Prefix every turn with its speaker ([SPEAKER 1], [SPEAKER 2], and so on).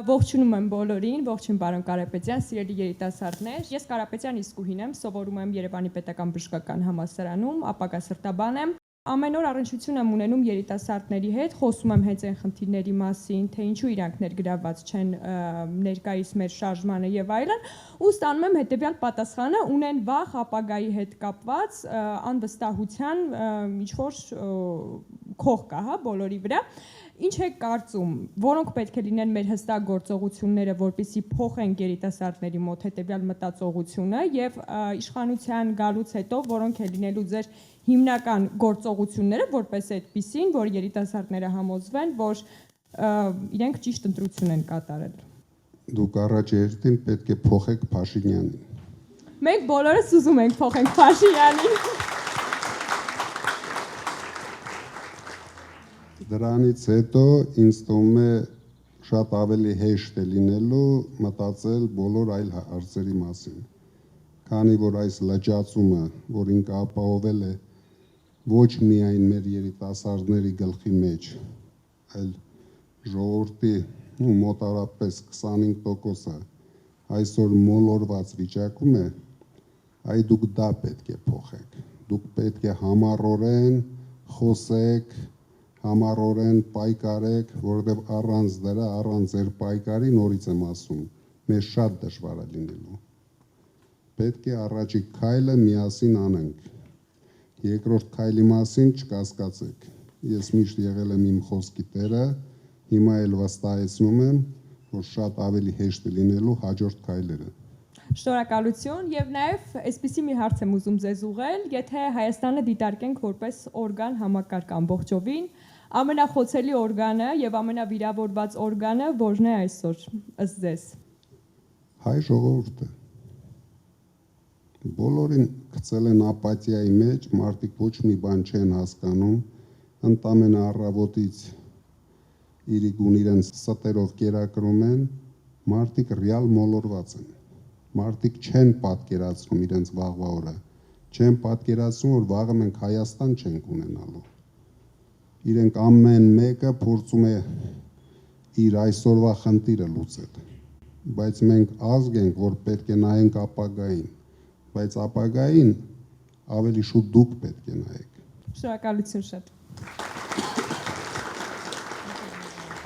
[SPEAKER 1] Ողջունում եմ բոլորին, ողջույն պարոն Կարապետյան, սիրելի երիտասարդներ։ Ես Կարապետյան Իսկուհին եմ, սովորում եմ Երևանի Պետական Բժշկական Համալսարանում, ապագա սրտաբան եմ։ Ամեն օր առնչություն եմ ունենում երիտասարդների հետ, խոսում եմ հենց այն խնդիրների մասին, թե ինչու իրանք ներգրավված չեն ներկայիս մեր շարժմանը եւ այլն, ու ստանում եմ հետեւյալ պատասխանը՝ ունեն վախ ապագայի հետ կապված անվստահության ինչ-որ քող կա, հա, բոլորի վրա։ Ինչ եք կարծում, որոնք պետք է լինեն մեր հստակ գործողությունները, որպեսզի փոխենք երիտասարդների մոտ հետեւյալ մտածողությունը եւ իշխանության գալուց հետո որոնք է լինելու ձեր հիմնական գործողությունները, որպես այդպիսին, որ երիտասարդները համոզվեն, որ իրենք ճիշտ ընտրություն են կատարել։
[SPEAKER 2] Դուք առաջ երթին պետք է փոխեք Փաշինյանին։
[SPEAKER 1] Մենք բոլորս ուզում ենք փոխենք Փաշինյանին։
[SPEAKER 2] Դրանից հետո ինձ թվում է շատ ավելի հեշտ է լինելու մտածել բոլոր այլ հարցերի մասին, քանի որ այս լճացումը, որ ինքը ապահովել է ոչ միայն մեր երիտասարդների գլխի մեջ, այլ ժողովրդի մոտավորապես 25%-ը այսօր մոլորված վիճակում է, այ դուք դա պետք է փոխեք, դուք պետք է համառորեն խոսեք, համառորեն պայքարեք, որովհետև առանց դրա, առանց ձեր պայքարի, նորից եմ ասում, մեզ շատ դժվար է լինելու։ Պետք է առաջի քայլը միասին անենք։ Երկրորդ քայլի մասին չկասկածեք։ Ես միշտ եղել եմ իմ խոսքի տերը, հիմա էլ վստահեցնում եմ, որ շատ ավելի հեշտ է լինելու հաջորդ քայլերը։
[SPEAKER 1] Շնորհակալություն եւ նաեւ այսպիսի մի հարց եմ ուզում ձեզ ուղղել, եթե Հայաստանը դիտարկենք որպես օրգան համակարգ ամբողջովին, ամենախոցելի օրգանը եւ ամենավիրավորված օրգանը որն է այսօր ըստ ձեզ։
[SPEAKER 2] Հայ ժողովուրդը։ Բոլորին գցել են ապաթիայի մեջ, մարդիկ ոչ մի բան չեն հասկանում, ընդամենը առավոտից իրիկուն իրենց ստերով կերակրում են, մարդիկ ռեալ մոլորված են։ Մարդիկ չեն պատկերացնում իրենց վաղվա օրը, չեն պատկերացնում, որ վաղը մենք Հայաստան չենք ունենալու։ Իրենք ամեն մեկը փորձում է իր այսօրվա խնդիրը լուծել, բայց մենք ազգ ենք, որ պետք է նայենք ապագային, բայց ապագային ավելի շուտ դուք պետք է նայեք։
[SPEAKER 1] Շնորհակալություն շատ։